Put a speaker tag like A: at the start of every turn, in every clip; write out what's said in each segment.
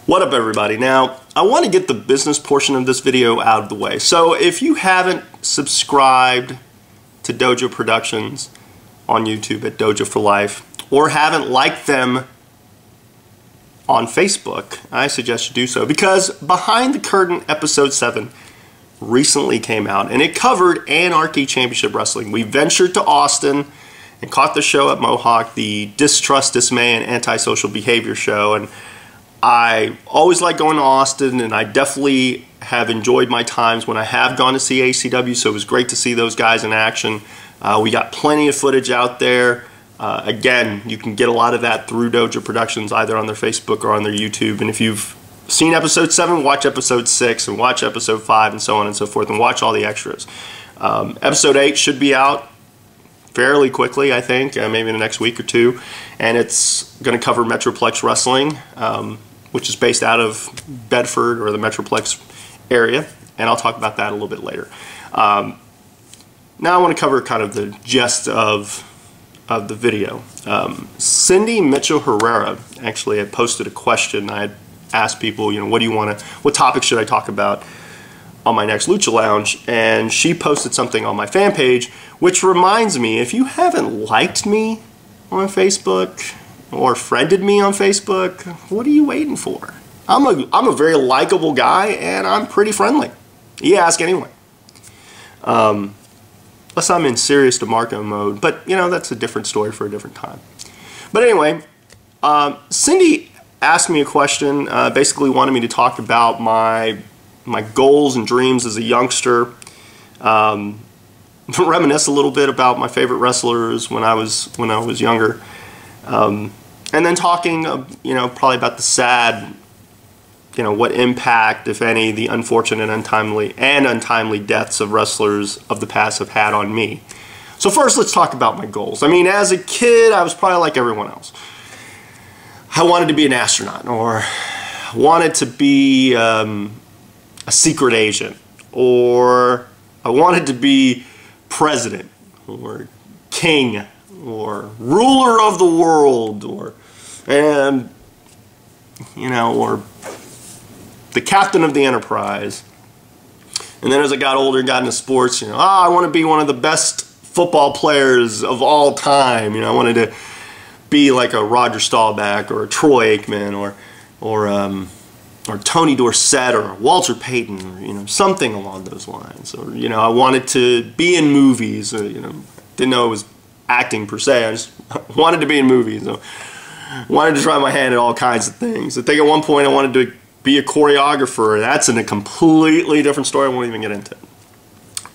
A: What up, everybody? Now, I want to get the business portion of this video out of the way. So if you haven't subscribed to DoJo Productions on YouTube at DoJo for Life, or haven't liked them on Facebook, I suggest you do so, because Behind the Curtain Episode 7 recently came out, and it covered Anarchy Championship Wrestling. We ventured to Austin and caught the show at Mohawk, the Distrust, Dismay, and Antisocial Behavior show, and I always like going to Austin, and I definitely have enjoyed my times when I have gone to see ACW, so it was great to see those guys in action. We got plenty of footage out there. Again, you can get a lot of that through DoJo Productions, either on their Facebook or on their YouTube. And if you've seen Episode 7, watch Episode 6, and watch Episode 5, and so on and so forth, and watch all the extras. Episode 8 should be out fairly quickly, I think, maybe in the next week or two. And it's going to cover Metroplex Wrestling, which is based out of Bedford, or the Metroplex area. And I'll talk about that a little bit later. Now I want to cover kind of the gist of the video. Cindy Mitchell Herrera actually had posted a question. I had asked people, what topic should I talk about on my next Lucha Lounge? And she posted something on my fan page, which reminds me, if you haven't liked me on Facebook or friended me on Facebook, what are you waiting for? I'm a very likable guy, and I'm pretty friendly. You ask anyone. Unless I'm in serious DeMarco mode, but that's a different story for a different time. But anyway, Cindy asked me a question, basically wanted me to talk about my goals and dreams as a youngster, reminisce a little bit about my favorite wrestlers when I was younger, and then talking probably about the sad, what impact, if any, the unfortunate untimely deaths of wrestlers of the past have had on me. So first, let's talk about my goals. I mean, as a kid, I was probably like everyone else. I wanted to be an astronaut, or wanted to be a secret agent, or I wanted to be president, or king, or ruler of the world, or or the captain of the Enterprise. And then as I got older and got into sports, I want to be one of the best football players of all time. I wanted to be like a Roger Staubach or a Troy Aikman or Tony Dorsett or Walter Payton, or, something along those lines. Or, I wanted to be in movies. Didn't know it was acting per se. I just wanted to be in movies. So wanted to try my hand at all kinds of things. I think at one point I wanted to be a choreographer. That's in a completely different story I won't even get into.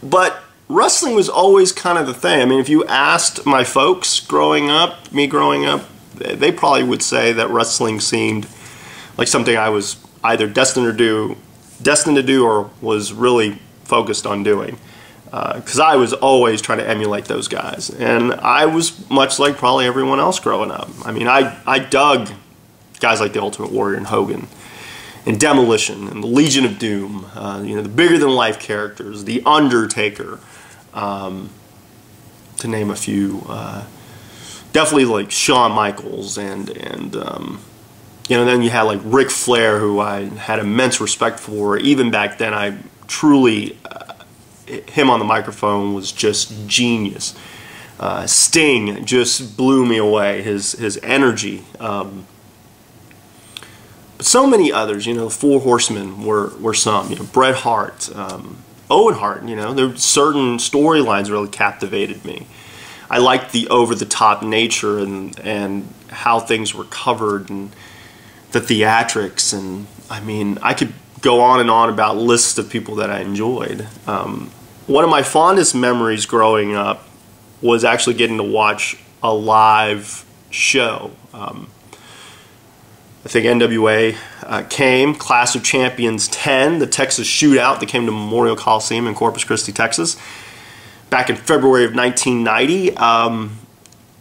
A: But wrestling was always kind of the thing. I mean, if you asked my folks growing up, they probably would say that wrestling seemed like something I was either destined to do or was really focused on doing. Because I was always trying to emulate those guys. And I was much like probably everyone else growing up. I mean, I dug guys like the Ultimate Warrior and Hogan, and Demolition, and the Legion of Doom, the bigger-than-life characters, The Undertaker, to name a few. Definitely like Shawn Michaels, and then you had like Ric Flair, who I had immense respect for. Even back then, I truly, him on the microphone was just genius. Sting just blew me away, his energy. But so many others, the Four Horsemen were some, Bret Hart, Owen Hart, there were certain storylines really captivated me. I liked the over-the-top nature and how things were covered, and the theatrics, and I mean, I could go on and on about lists of people that I enjoyed. One of my fondest memories growing up was actually getting to watch a live show. I think NWA came, Clash of Champions 10, the Texas Shootout that came to Memorial Coliseum in Corpus Christi, Texas, back in February of 1990.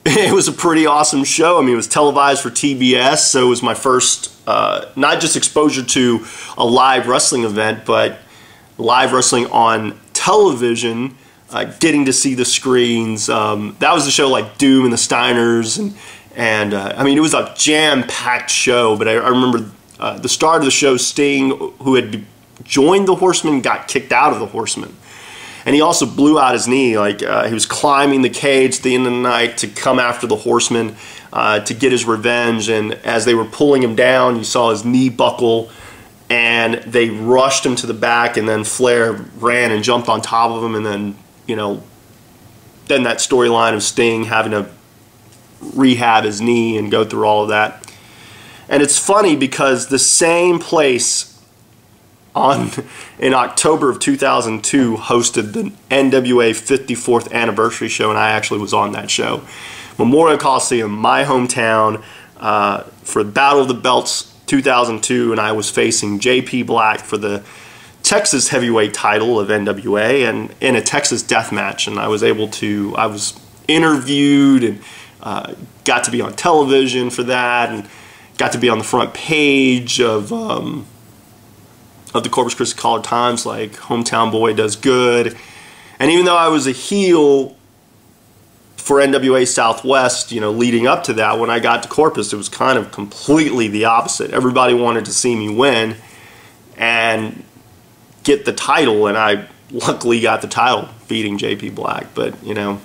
A: It was a pretty awesome show. I mean, it was televised for TBS, so it was my first, not just exposure to a live wrestling event, but live wrestling on television, getting to see the screens. That was the show like Doom and the Steiners, and I mean, it was a jam-packed show, but I remember the start of the show, Sting, who had joined the Horsemen, got kicked out of the Horsemen. And he also blew out his knee. Like he was climbing the cage at the end of the night to come after the Horsemen to get his revenge. And as they were pulling him down, you saw his knee buckle, and they rushed him to the back. And then Flair ran and jumped on top of him. And then, you know, then that storyline of Sting having to rehab his knee and go through all of that. And it's funny because the same place in October of 2002 hosted the NWA 54th anniversary show, and I actually was on that show. Memorial Coliseum, my hometown, for Battle of the Belts 2002, and I was facing J.P. Black for the Texas heavyweight title of NWA, and in a Texas death match. And I was interviewed and got to be on television for that, and got to be on the front page of the Corpus Christi Caller-Times, like Hometown Boy Does Good. And even though I was a heel for NWA Southwest, you know, leading up to that, when I got to Corpus, it was kind of completely the opposite. Everybody wanted to see me win and get the title, and I luckily got the title, beating J.P. Black. But, you know,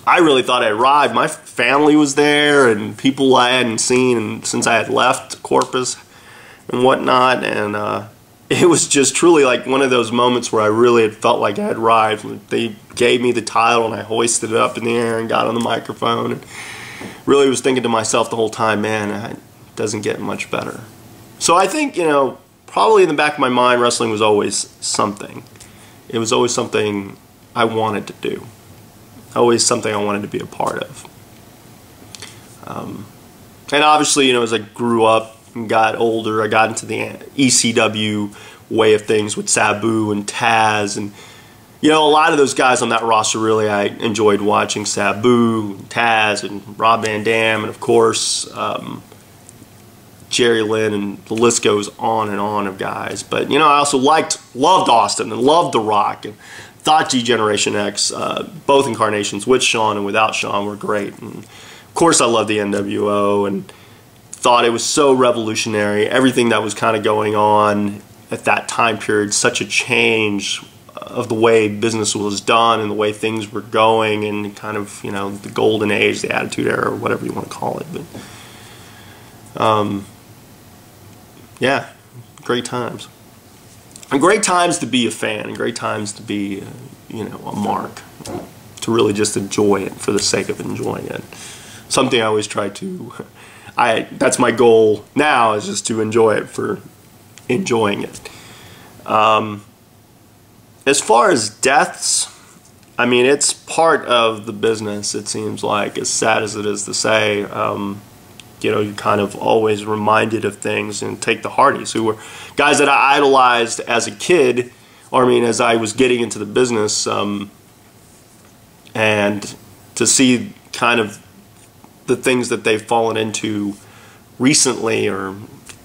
A: I really thought I arrived. My family was there, and people I hadn't seen since I had left Corpus and whatnot, and it was just truly like one of those moments where I really had felt like I had arrived. They gave me the title, and I hoisted it up in the air and got on the microphone, and really was thinking to myself the whole time, man, it doesn't get much better. So I think, you know, probably in the back of my mind, wrestling was always something. It was always something I wanted to do. Always something I wanted to be a part of. And obviously, you know, as I grew up and got older, I got into the ECW way of things with Sabu and Taz, and you know, a lot of those guys on that roster, really I enjoyed watching. Sabu, Taz, and Rob Van Dam, and of course Jerry Lynn, and the list goes on and on of guys. But you know, I also loved Austin and loved The Rock, and thought G-Generation X, both incarnations with Shawn and without Shawn, were great. And of course I loved the NWO, and thought it was so revolutionary. Everything that was kind of going on at that time period, such a change of the way business was done and the way things were going, and kind of, you know, the golden age, the Attitude Era, or whatever you want to call it. But yeah, great times. And great times to be a fan, and great times to be, you know, a mark, to really just enjoy it for the sake of enjoying it. Something I always try to, that's my goal now, is just to enjoy it for enjoying it. As far as deaths, I mean, it's part of the business, it seems like, as sad as it is to say. You know, you're kind of always reminded of things. And take the Hardys, who were guys that I idolized as a kid, or I mean, as I was getting into the business, and to see kind of the things that they've fallen into recently, or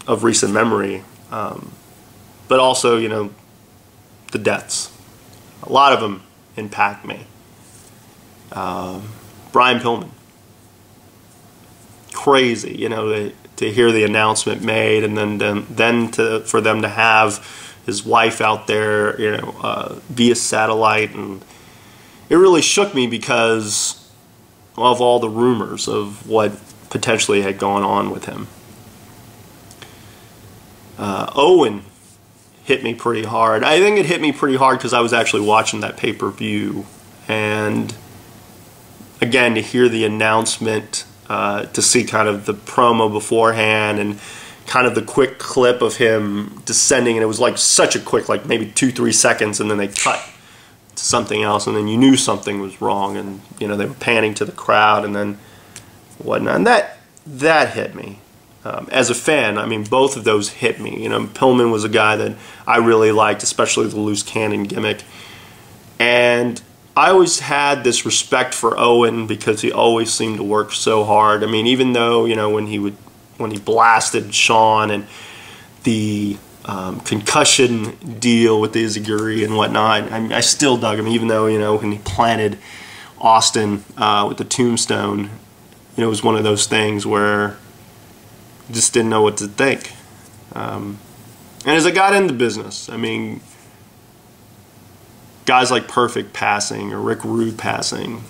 A: of recent memory, but also, you know, the deaths. A lot of them impact me. Brian Pillman. Crazy, you know, to hear the announcement made, and then for them to have his wife out there, you know, via satellite, and it really shook me because of all the rumors of what potentially had gone on with him. Owen hit me pretty hard. I think it hit me pretty hard because I was actually watching that pay-per-view, and again, to hear the announcement, to see kind of the promo beforehand, and kind of the quick clip of him descending, and it was like such a quick, like maybe 2-3 seconds, and then they cut to something else, and then you knew something was wrong, and you know, they were panning to the crowd and then whatnot, and that hit me. As a fan, I mean, both of those hit me. You know, Pillman was a guy that I really liked, especially the loose cannon gimmick. And I always had this respect for Owen because he always seemed to work so hard. I mean, even though, you know, when he blasted Shawn, and the concussion deal with the Izaguri and whatnot, I still dug him, even though, you know, when he planted Austin with the tombstone, you know, it was one of those things where just didn't know what to think. And as I got into business, I mean, guys like Perfect passing or Rick Rude passing,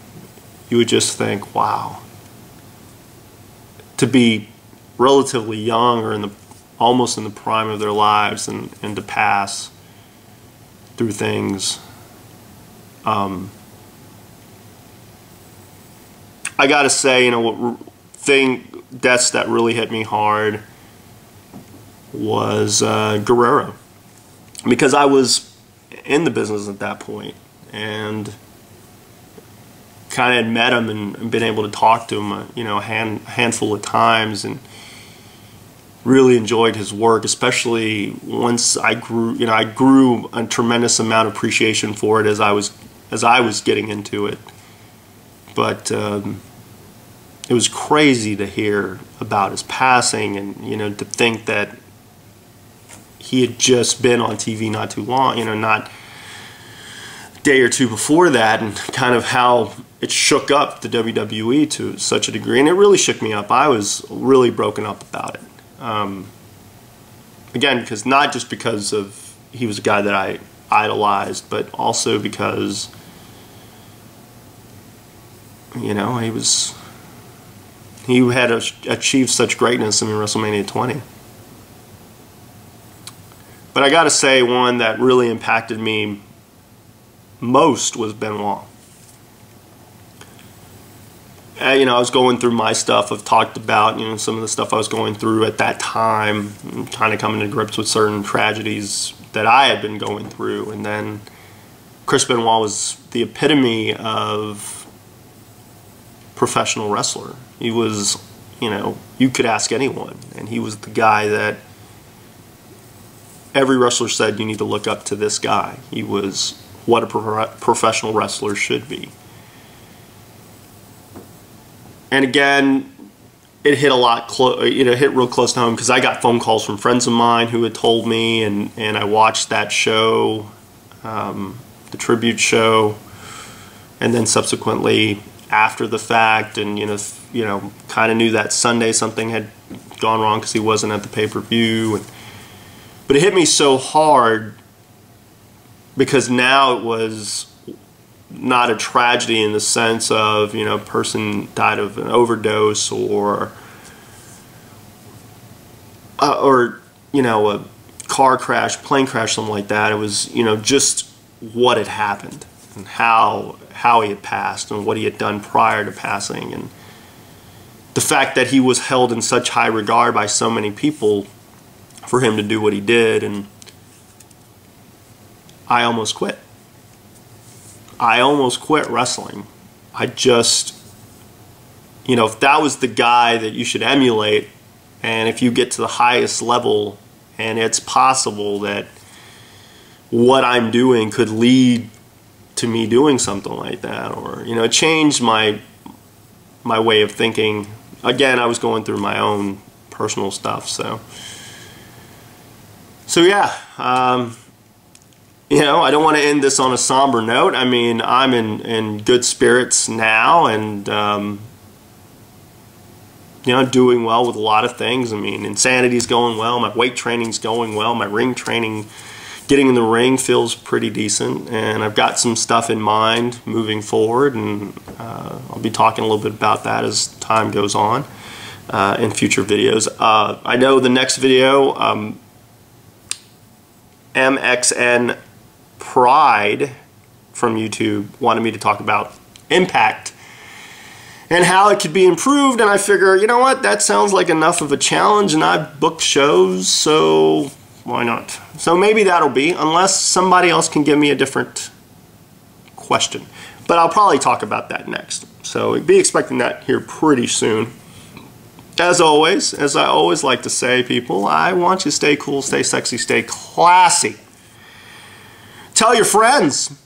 A: you would just think, wow, to be relatively young or almost in the prime of their lives and to pass through things. I gotta say, you know, deaths that really hit me hard was Guerrero, because I was in the business at that point and kind of had met him and been able to talk to him, you know, a handful of times, and really enjoyed his work, especially once I grew. You know, I grew a tremendous amount of appreciation for it as I was getting into it. But it was crazy to hear about his passing, and you know, to think that he had just been on TV not too long. You know, not a day or two before that, and kind of how it shook up the WWE to such a degree, and it really shook me up. I was really broken up about it. Again, because not just because of he was a guy that I idolized, but also because, you know, he had achieved such greatness in WrestleMania 20. But I got to say, one that really impacted me most was Benoit. You know, I was going through my stuff. I've talked about, you know, some of the stuff I was going through at that time, kind of coming to grips with certain tragedies that I had been going through. And then Chris Benoit was the epitome of professional wrestler. He was, you know, you could ask anyone, and he was the guy that every wrestler said, you need to look up to this guy. He was what a professional wrestler should be. And again, it hit hit real close to home, because I got phone calls from friends of mine who had told me, and I watched that show, the tribute show, and then subsequently after the fact, and you know, kind of knew that Sunday something had gone wrong because he wasn't at the pay-per-view. But it hit me so hard because now it was not a tragedy in the sense of, you know, a person died of an overdose or you know, a car crash, plane crash, something like that. It was, you know, just what had happened and how he had passed and what he had done prior to passing, and the fact that he was held in such high regard by so many people for him to do what he did. And I almost quit. I almost quit wrestling. I just, you know, if that was the guy that you should emulate, and if you get to the highest level and it's possible that what I'm doing could lead to me doing something like that, or, you know, it changed my way of thinking. Again, I was going through my own personal stuff, so yeah. You know, I don't want to end this on a somber note. I mean, I'm in good spirits now, and you know, doing well with a lot of things. I mean, Insanity's going well, my weight training's going well, my ring training, getting in the ring feels pretty decent, and I've got some stuff in mind moving forward, and I'll be talking a little bit about that as time goes on in future videos. I know the next video, MXN Pride from YouTube wanted me to talk about Impact and how it could be improved, and I figure, you know what, that sounds like enough of a challenge, and I've booked shows, so why not? So maybe that'll be, unless somebody else can give me a different question. But I'll probably talk about that next. So be expecting that here pretty soon. As always, as I always like to say, people, I want you to stay cool, stay sexy, stay classy. Tell your friends.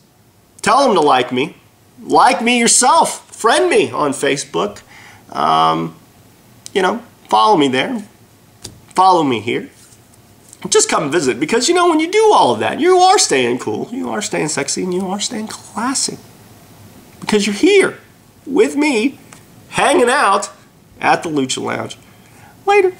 A: Tell them to like me. Like me yourself. Friend me on Facebook. You know, follow me there. Follow me here. Just come visit, because, you know, when you do all of that, you are staying cool, you are staying sexy, and you are staying classy. Because you're here with me, hanging out at the Lucha Lounge. Later.